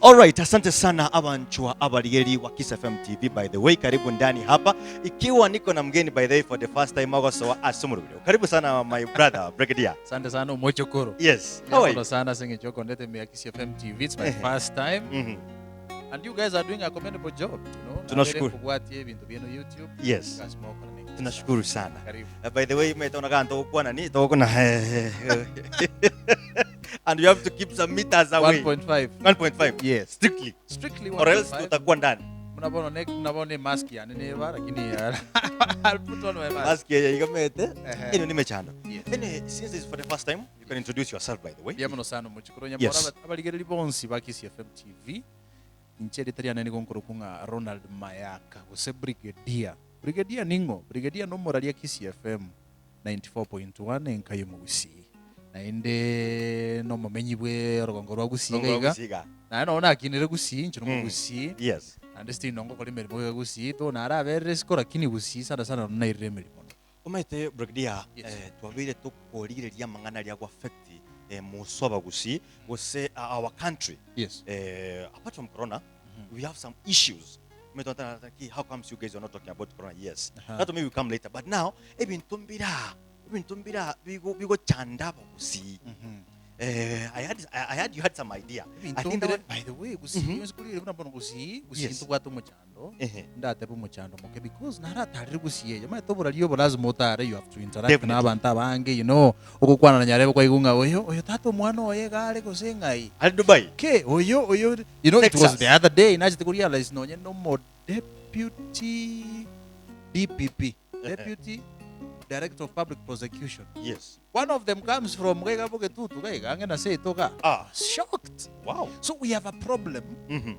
Alright, asante sana abanchua abalieri wa Kiss FM TV. By the way, karibu ndani hapa. Ikiwa niko na mgeni by the way for the first time Agosto wa Asumuru. Karibu sana my brother Brigadier. Asante sana Mochokoro. Yes. How are you? Sana singe choko ndete me Kiss FM TV. It's my first time. And you guys are doing a commendable job, you know. Tunashukuru. Kufuatia bintu bino YouTube. Yes. Tunashukuru sana. Karibu. By the way, umeona kama utakuwa nani? Utakuwa na and you have to keep some meters away. 1.5. 1.5. Yes. Strictly 1.5. or else tutakuwa ndani. Mnabona mask yani neva lakini I'll put on my mask. Mask ya ikamete. Ino nimechana. Yes. Then since this is for the first time, you can introduce yourself by the way. Byamuno sana Mochokoro Yes. nyamora abaligereri bonsi ba Kiss FM TV. Incheri tariana ni konkoro kunga Ronald Mayaka use Brigadier. Brigadier no moralia Kiss FM 94.1 enkayo mugusi. Na inde no momenyi bwe rogongo rwa gusiga na no na kinire gusi nchino mugusi. Yes. And still nongo koli merimo ya gusi to na ara bere skora kini gusi sana na ire merimo. Umaite Brigadier twabire tukorireria mangana ria affect musoba gusi was our country. Yes. Apart from corona, we have some issues. How comes you guys are not talking about corona? Yes. That maybe will come later. But now, even tumbira, we go chanda gusi. I had you had some idea. I think that by the way, gusi skuli kuna bono gusi ntu kwatu muchando. Ndate bu muchando moke because nara tari gusi ye. Ma to boraliyo bonazo motare you have to interact na abantu abange, you know. Okukwana na nyarebe kwa igunga oyo tato mwana oye gale gosengai. Al Dubai. Okay, oyo you know Texas. It was the other day naje to realize no more deputy DPP. Deputy Director of Public Prosecution. Yes. One of them comes from Angena say toka. Shocked. Wow. So we have a problem.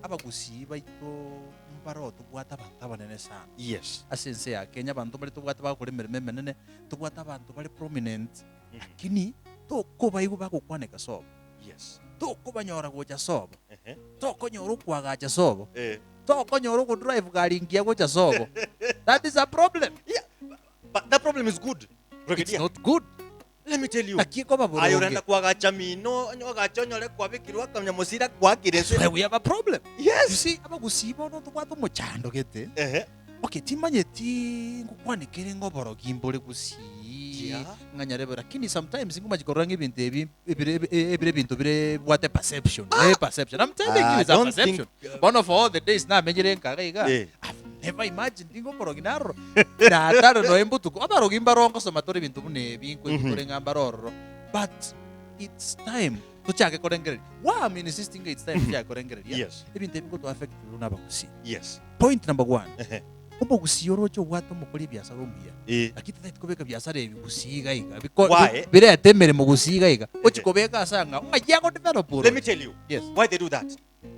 Abagusi baito mbaro tubwata abantu banene sana. Yes. Asense ya Kenya bantu bali tubwata bakore mereme menene tubwata abantu bali prominent. Lakini to ko bayigo bakukwaneka sobo. Yes. To ko banyora gocha sobo. To ko nyoro kwagacha sobo. Eh. To ko nyoro ko drive gari ngia gocha sobo. That is a problem. Yeah. But that problem is good. It's not good. Let me tell you. Ayurenda kwagacha mino nyogacha nyole kwabikirwa kamya musira kwakirense. We have a problem. Yes. You see, abagusibo no tukwato muchando gete. Okay, timanye ti ngukwanekere ngoboro gimbole gusi. Nganyarebe lakini sometimes nguma jikorange ibintu ebire bintu bire what a perception. Perception. I'm telling you it's a perception. One of all the days na menyere nkagaiga. Never imagine dingo poroginaro. Na taro no embutuko. Abaro gimbarongo so matori bintu bune binko ikore ngambaroro. But it's time to check korengere. Why I'm insisting it's time to check korengere. Yes. Ibintu biko to affect luna bagusi. Yes. Point number 1. Umo gusiyoro cyo wato mukuri byasa rumbiya. Akita tukobeka byasa rebi gusiga iga. Bire atemere mu gusiga iga. Ochikobeka asanga ungajango develop. Let me tell you. Yes. Why they do that?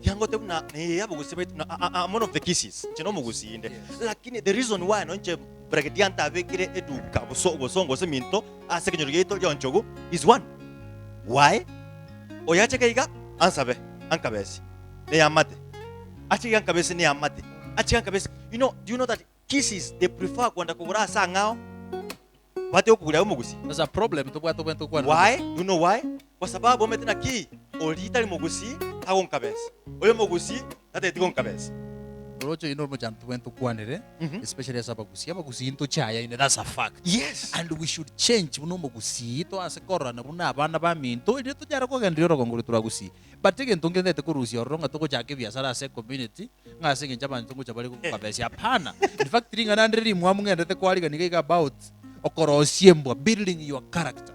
Yango te na yabo gusiba I'm one of the kisses. Chino mu gusinde. Lakini the reason why nonche Brigadier ntabekire eduka bosongo se minto asekenyo yeto yonchogo is one. Why? Oyacheka iga ansabe ankabesi. Ne amate. Achika ankabesi ne amate. You know, do you know that kisses they prefer kwenda kugura saa ngao? Bate okugura umugusi. There's a problem to bwato bwento kwa. Why? You know why? Kwa sababu umetena ki olita mugusi hago nkabesi. Oyo mugusi tate tigo nkabesi. Rocho ino mo jantu bwento kwanere, especially as abagusi into chaya in that's a fact. Yes. And we should change uno mugusi to asekora na buna abana ba minto ile to jara ko gendiro gongoro turagusi. But again tongende te kurusi oronga to ko jake biasara se community ngase ngenja bantu ngo chabali ko kabesi hapana. In fact ringa nandiri mwa mungende te kwali ga about okorosyembwa building your character.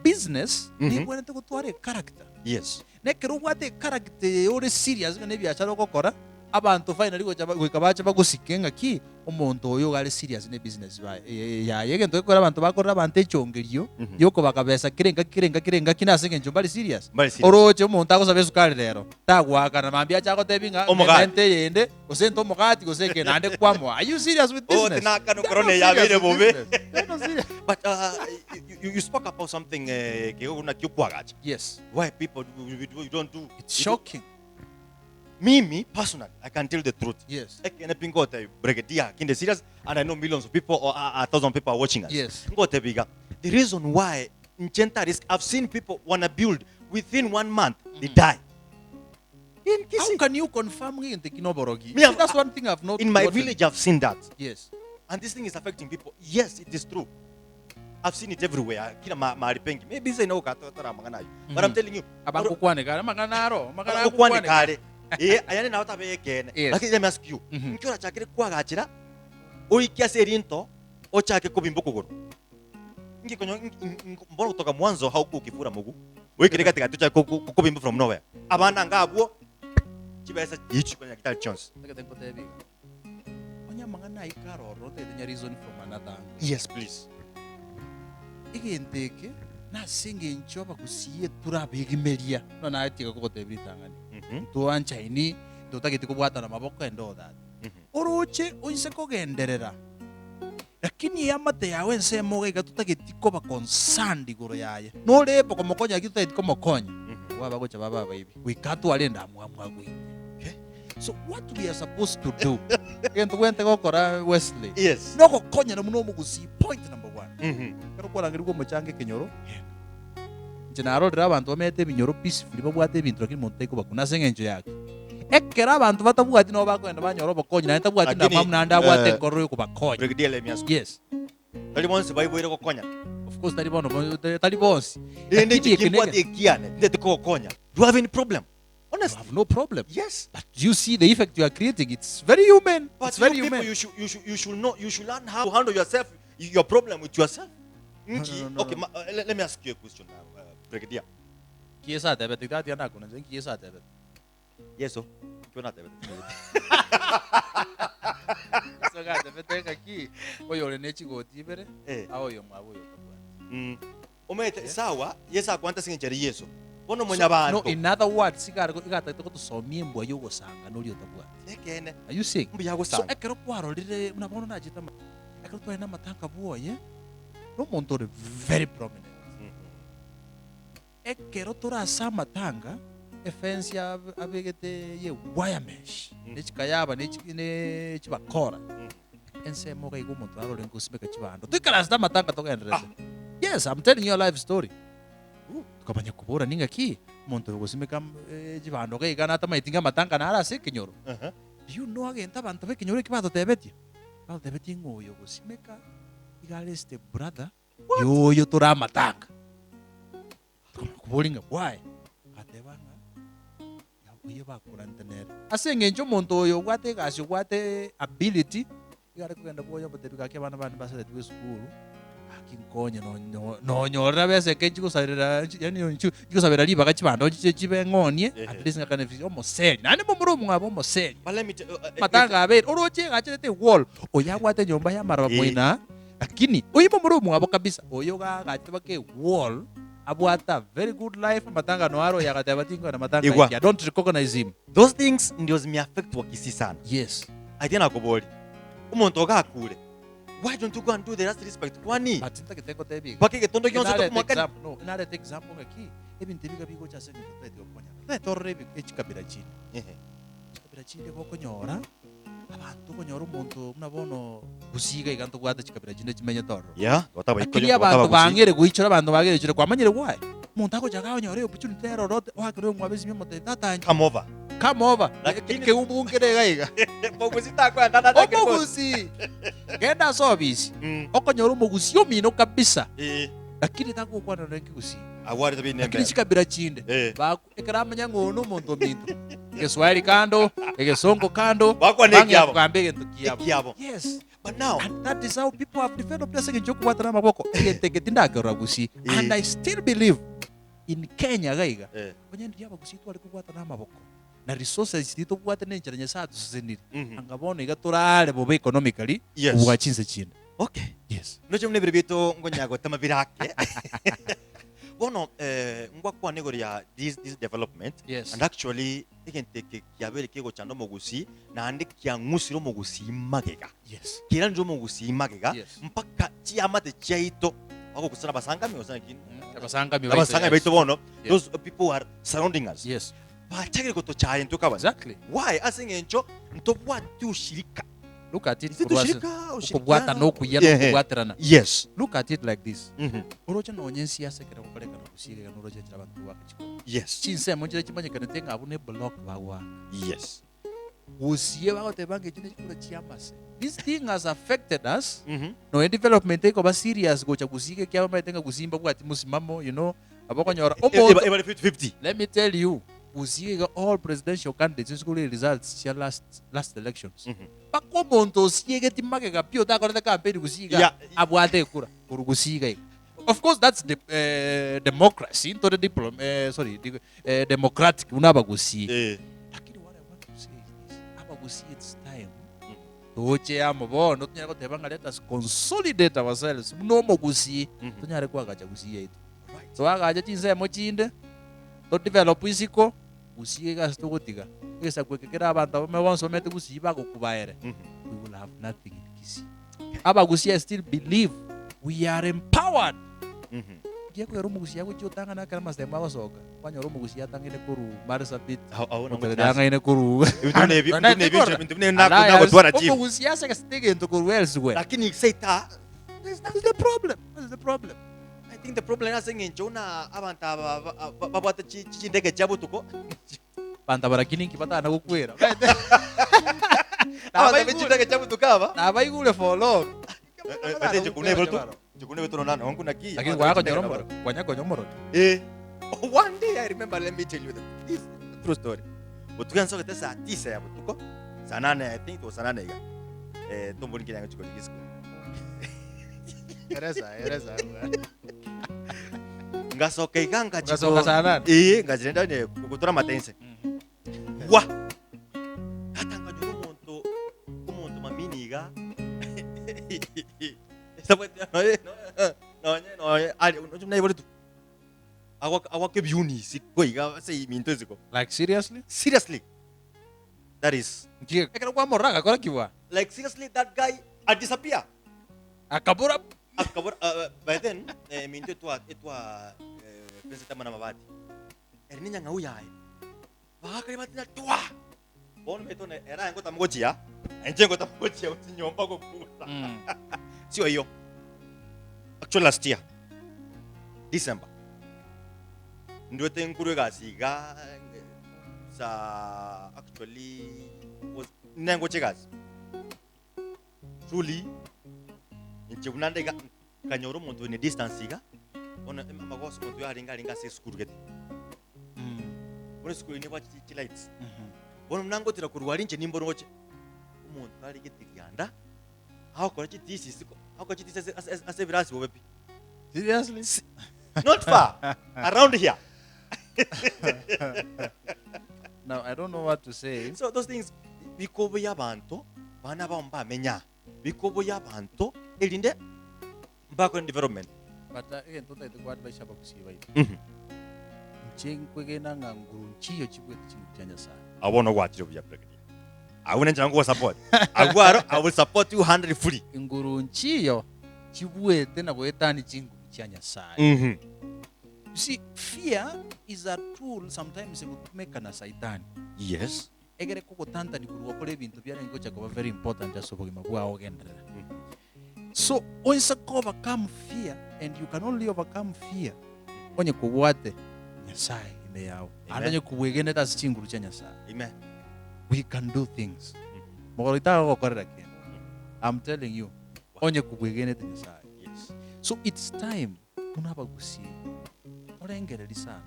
Business ni bwana te kutware character. Yes. Nekero wate character ore serious ne biashara ko kora. Abantu finally goikabacha bagusikenga ki umuntu oyo gali serious ne business ba ya yege ntwe kora abantu bakora abantu echongerio yoko bakabesa kirenga kinasenge njo bali serious oroche umuntu akosabe sukali rero tagwaka na mambia chako tebinga mente yende osento mukati goseke nande kwamo. Are you serious with business? Oh tinaka no korone ya bire bobe. But you spoke about something ke una kyukwagacha. Yes. Why people you don't do? It's shocking. Me personally, I can tell the truth. Yes. I can pingo te Brigadier in the serious, and I know millions of people or 1,000 people are watching us. Yes. The reason why in Genta Risk, I've seen people wanna build within 1 month, they die. In How Kisii. can you confirm into Kinoborogi? Me, That's one thing I've not In my gotten. village, I've seen that. Yes. And this thing is affecting people. Yes, it is true. I've seen it everywhere. Kila mahali pengi. Maybe say no katotara maganayo. But I'm telling you, Abangu kwane kare maganaro. Maganaro kwani kare. Ayane na wata bekene. Yes. Lakini let me ask you. Nkiora chakire kwagachira. Oikia serinto ochake kubimbo kuguru. Ngi konyo mbona kutoka mwanzo hauku ukifura mugu. Wekire katika tucha kubimbo from nowhere. Abana ngabwo chibesa ichi kwenye kitali chance. Onya magana ikaroro the reason from another. Yes, please. Igenteke na singe nchoba kusiye turabigimeria no na atika ko tebitangani to anchaini to tagiti kubwata na maboko endo that uruche unse kogenderera lakini yamate yawe nsemo ga tutagiti ko ba concerned igoro yaye no lepo komokonya kitagiti komokonya waba gocha baba baby we can't alenda amwa gwi. So what we are supposed to do ento kwente gokora Wesley Yes. no kokonya no muno mugusi point number 1 pero kwa ngiri ko mochange kenyoro jenaro dira abantu bamete binyoro peacefully babwate bintu lakini monteko bakuna sengenjo yake ekera abantu batabwati no bakwenda banyoro bakonya na tabwati na mamu nanda bwate ngoro yo kubakonya. Brigadier, let me ask you. Yes, Tali bonse bayiboire kokonya. of course talibons Ende chikimbwate kiane. Ndete kokonya. Do you have any problem? I Honestly. have no problem, Yes. but you see the effect you are creating. It's very human. But It's very you people, human. you should know, you should learn how to handle yourself, your problem with yourself. no, no. Okay, let me ask you a question now, Brigadier. Kiesa tebe tikati yana kuna zen kiesa tebe. Yes, sir. Kiona tebe. So ga tebe teka ki oyo le nechi go tibere aoyo mwaboyo kabwa. Omete sawa, yesa kwanta singenjeri yeso. Bono mwenye abantu. No, in other words, igata to somie mbwa yugo sanga no lyo tabwa. Ekene. Are you seeing? Mbi yago So sanga. ekero kwaro lire unabona na jita ekero to ina matanga buoye. No montore very prominent. Ekero tora sa matanga efensi abegete ye wire mesh. Nechikayaba ne chibakora. Ense moga igo montaro lengo simeka chibando. Tukala sta matanga to gendrese. Yes, I'm telling you a life story. Tukabanya kubura ninga ki monto gosimeka jibando ke igana tama itinga matanga na ara se kenyoro. You know agenta bantu be kenyoro kibado tebeti. Bado tebeti ngoyo gosimeka igale este brother. Yo tora matanga. Kubolinga why? Atebanga. Ya uye ba kurantener. Asenge njo monto yo wate gasho wate ability. Igare kugenda boyo botebika ke bana basa de school. Kinkonya no nyora bese ke chiko sarira yani chiko sabera liba kachibando chibe ngonie at least ngakane fisio moseli nani mumuru mwabo moseli But let me matanga abe oroche gachete wall oyagwate nyomba ya maraba moina lakini oyi mumuru mwabo kabisa oyo gachete ke wall abwata very good life matanga no aro yagate batingo na matanga ya don't recognize him. Those things ndio zime affect wakisi sana. Yes, Aitena koboli. Umuntu ogakule. Why don't you go and do the last respect? Kwani? but sinta kiteko tebi Bakike tondo yonse to kumwakani. no inare example ngaki ebintu biga cha senge twete okonya torre bi echikabira chini chikabira chini bokonyora abantu konyora umuntu munabono gusiga iganto gwata chikabira chini chimenya toro Yeah, wataba akili abantu bangere guichora abantu bagere chire kwamanyire why umuntu ako jaga onyore opportunity rorote wakire mwabezi myemote tatanje come over. lakini ke ubungere gaiga Mogusita kwa ndana ndake. omugusi genda service okonyora umugusi omino kabisa Eh, lakini tangu kwa na nkigusi awari tabi nembe. lakini chikabira chinde Eh. ekeramanya ngono muntu mintu Kiswahili kando Songo kando Bakwa ne kiabo. kwambege ntukiyabo Kiabo. yes. But now, And that is how people have developed their second joke watana maboko egetegetinda ragusi and I still believe in Kenya gaiga kwenye ndio abagusi tu alikuwa na maboko na resources dito bwate nenjera nyesatu sizeniri angabona igaturale bobe economically Yes. ubwachinze chinde. okay. Yes. Noche mne biribito ngonyago tama birake. Bono ngwa kwa negori ya this development. Yes. And actually igenteke kyabere kego chando mogusi na ande kyangusiro mogusi magega. Yes. Kira njo mogusi magega Yes. mpaka chiamate chaito wako kusana basanga mi osana kin. Abasanga Baito bono. Yes. Those people are surrounding us. Yes. Bachagire ko to chaye ntoka bana. Exactly. Why asingencho ntobwa tushirika. Look at it. Ushirika. No kuyana kubwaterana. Yes. Look at it like this. Mhm. Orocha no nyensi ya sekera kukoleka no. kusiga kanuro chenjira abantu wakachiko Yes. chinse monjira chimanyikana tenga abune block bawa Yes. usiye bakotebange chine chikula chiamase. This thing has affected us. Mm-hmm. No development take over serious gocha kusike kya maitenga kusimba kwa musimamo, you know, abakonyora Eba 50-50. let me tell you, usiye all presidential candidates in school results sia last elections. Bako monto usiye timake kapio ta koreta campaign kusiga Yeah. abwate kura kusiga. Of course that's the democracy into the democratic unaba kusiga. Lakini what I want to say is this, abakusiga it's time. Toche amobono tunyara kutebanga let us consolidate ourselves munomo kusi tunyare kwagacha kusiya itu. So agacha chinse mochinde to develop isiko usiye gas to gotiga esa kwekera abantu bame wonso mete kusiba gokubaere we will have nothing in Kisi. Aba kusiya still believe we are empowered. Kia ko romo kusiya ko tanga na kama sema wasoka kwanya romo kusiya tangine kuru marisa bit tanga ine kuru romo kusiya se kastige into kuru elsewhere. Lakini seita That's the problem. That's the problem. I think the problem is saying Jonah abanta babata chindege chabutuko. Panta barakini kipata na kukwera. Abanta chindege chabutukaba. Na baigule for long. Bate chukune betu nana wangu naki. Lakini kwa yako nyomoro. One day I remember, let me tell you this true story. Utukanso kete saa 9 ya butuko. Saa 8 I think to saa 8 iga. Tombo ngine yangu chukoni kisiko. Ereza. Ngasoka iganga chiko. Ngasoka sana. Ngajenda ne kukutura matense. Wa. Katanga nyo umuntu maminiga. No, ali unajua hivyo tu. Awake biuni sikoiga sei minto ziko. Like seriously? Seriously. That is. Ekero kwa moraga kora kiwa. Like seriously that guy disappear. Akabura. By then minto etwa president mana mabati. Erninya ngauya ai. Bakari batina twa. Bon metone era ngota mgochia. Enjengo tamochia utinyomba ko kuta. Sio hiyo. Actually last year December ndio tenkuru gasiga sa actually was nengo chegas truly inche unandega kanyoro muntu ni distance ga ona amagoso muntu yaringa se school gete ona school ni bachi lights ona mnango tira kurwari inche nimbono oche umuntu ari getiryanda how could you this how could you this as a virus over? Seriously? Not far. Around here. Now I don't know what to say. So those things bikobo yabantu bana bamba menya. Bikobo yabantu elinde back on development. But again tota ite kwadi baisha bakusiba hivi. Kwegena nganguru chiyo chibwe chinyanya sana. I want to watch you pregnant. I will support. I will support you 100 fully. Nguru nchiyo chibwe tena bwetani chingu chanya sana. You see, fear is a tool sometimes it will make an saitani. Yes. Egere koko tanta ni kuruwa kole bintu byara ngo chako very important just so bwa ogendera. So once you overcome fear, and you can only overcome fear onye kubwate nyasai ime yao. Ananye kubwegene tas chinguru chanya sana. Amen. We can do things. I'm telling you. Yes. So it's time. Unabagusi. Orengereri sana.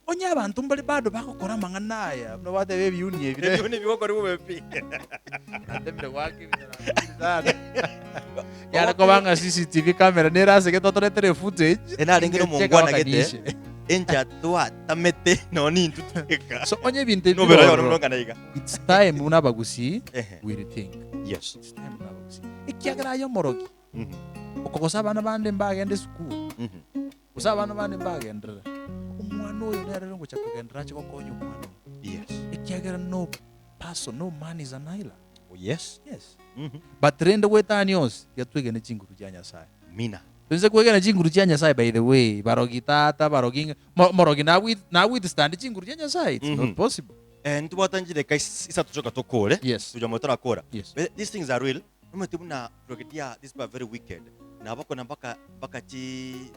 Onye abantu mbali bado bakokora manganaya. Mno wate baby uni evile. Uni biko ribu bepi. Natembe wake sana. Yara kobanga CCTV camera nera se ke totoretere footage. Ena ringino mongwana gete. Enja tua tamete no ni tuteka. So onye binte no bero yo no kana iga. It's time unabagusi. We rethink. Yes. It's time unabagusi. Ikiagara yo morogi. Okokosa bana bande mbagende school. Usaba bana bande mbagende. Umwana oyo nero ngo chakugendera chiko konyo umwana. Yes. Ikiagara no person no man is an island. Oh yes. Yes. But rende wetani yos yatwegene chinguru janya sai. Mina. Tunze kwegena chinguru janya sai by the way. Barogi tata barogi morogi na withstand chinguru janya sai. It's not possible. And tuwatanjire kai isa tuchoka tokore. Yes. Tujamotora kora. Yes. These things are real. Numetibu na progetia this are very wicked. Na bako na baka chi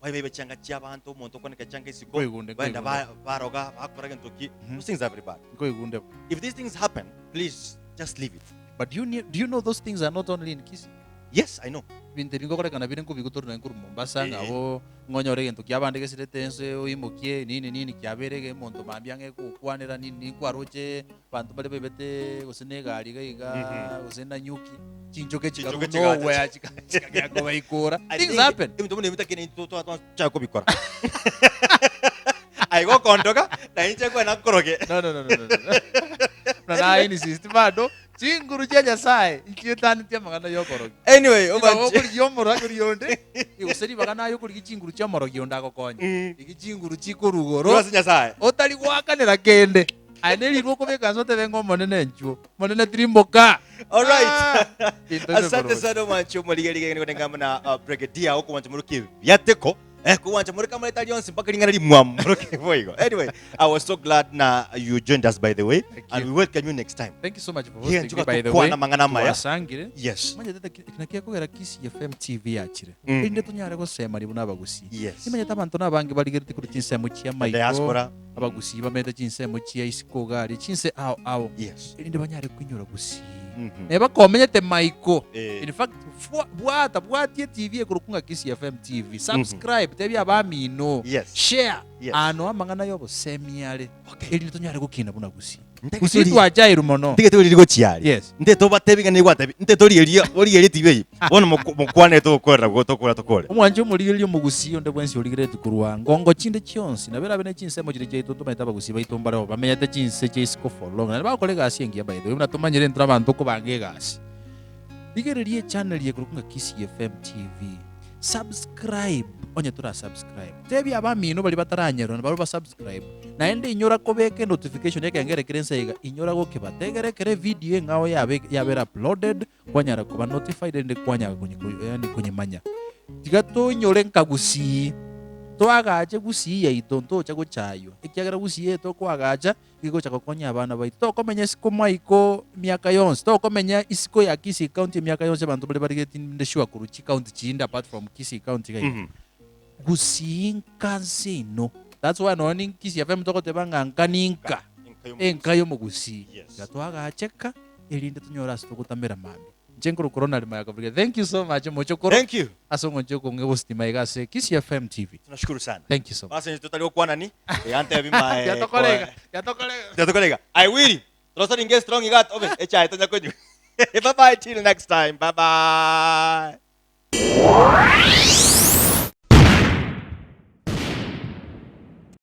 waibe changa chia abantu umuntu koneka changa isiko Kwegunde, wenda kwegunde. baroga bakora into ki. Mhm. Those things are very bad. Kwegunde. If these things happen, please just leave it. But do you know those things are not only in Kisii? Yes, I know. Binte bingokorekana biri nkubigutorera enkuru Mombasa Eh. ngabo ngonyore gento kyabande gesiretense oimukie nini kyaberege monto mambyange kukwanira nini kwaroche bantu bali bebete gusene gari gaiga gusena nyuki chinjoke Chinjoke chikaru no where chikagako baikora. I Things think happen. Mtu mune mitakini to chako bikora. Aigo kondoka na inche kwa nakoroge. No. Na ini system ado chinguru cha nyasaye ikietani tia magana yokoro. Anyway, Oba over kuri yomoro kuri yonde. Iguseri bagana yo kuri chinguru cha moro gionda gokonya. Iki chinguru chikurugoro. Rose nyasaye. Otali gwakanira kende. Aneli rwoko beka zote bengo monene nchuo. Monene trimboka. All right. Into Asante sana mwancho muligerige ni ngamba na brigadier huko mwancho muruki vyateko. Kuwanja muri kama leta Johnson mpaka lingana li mwamuruki voigo. Anyway, I was so glad na you joined us by the way. And we welcome you next time. Thank you so much for Here hosting me, by the nchuka way. na mangana maya. Wasangire. Yes. Manje tata kinakia kogera Kisii FM TV yakire. Mm. Inde tunyare gusema ribu n'abagusi. Yes. Imanye tabantu n'abange baligirite kuri chinsemo chia maiko. Diaspora. Abagusi bamede chinsemo chia isiko gari chinse ao. Yes. Inde banyare kunyura gusi. Mhm. Neba komenyete maiko. Eh. In fact, bwatie TV ekurukunga Kisii FM TV. Subscribe tebi abamino. Yes. Share. Yes. Ano amangana yobo semiale. Okay. Inde tunyare gukina buna gusi. Ndege Gusi tuli- twajairu mono. Ndege tuli ligo chiari. Yes. Nde to batebiga ni gwatabi. Nde toli elia, oli eli tibe. Bona mukwane to korera go to kora to kore. Omwanje omulilyo mugusi onde bwensi oligire tukurwa ngongo chinde chionsi nabera bene chinsemo chiri chaitu tumaita bagusi baitombara bamenyate chinse chaisiko for long na bakole gasi engia by the way na tumanyire ntura bantu ko bange gasi ligererie channel ye kurukunga Kisii FM TV subscribe onye tura subscribe tebi abamino bali bataranyero bali ba subscribe na ende inyora kobeke notification yake ngere kirense iga inyora go kibategere kere video ngao yabera uploaded kwanyara kuba notified ende kwanya yani kwenye manya tiga to nyore nkagusi to agaje gusi ya itonto chago chayo ikiagera gusi yeto ko agaja gigo chako konya abana baito to komenya siko maiko miaka yonse to komenya isiko ya Kisii county miaka yonse bantu bali bari getinde shua kuruchi county chinda apart from Kisii county kai gusi kansino that's why no ning Kisii FM to ko tebanga nkaninka enkayo mugusi Yes. gato agacheka elinde tunyora sto kutambera mami Jenkuru corona lima yako. Thank you so much Mochokoro. Thank you. Asongo njoko ngebosti maigase Kisii FM TV. Tunashukuru sana. Thank you so much. Basi tutalio kwa nani? Ante bima. Ya tokolega. Ya tokolega. I will. Trosa ninge strong igat. Obe, echa ito nyako. Bye bye till next time. Bye bye.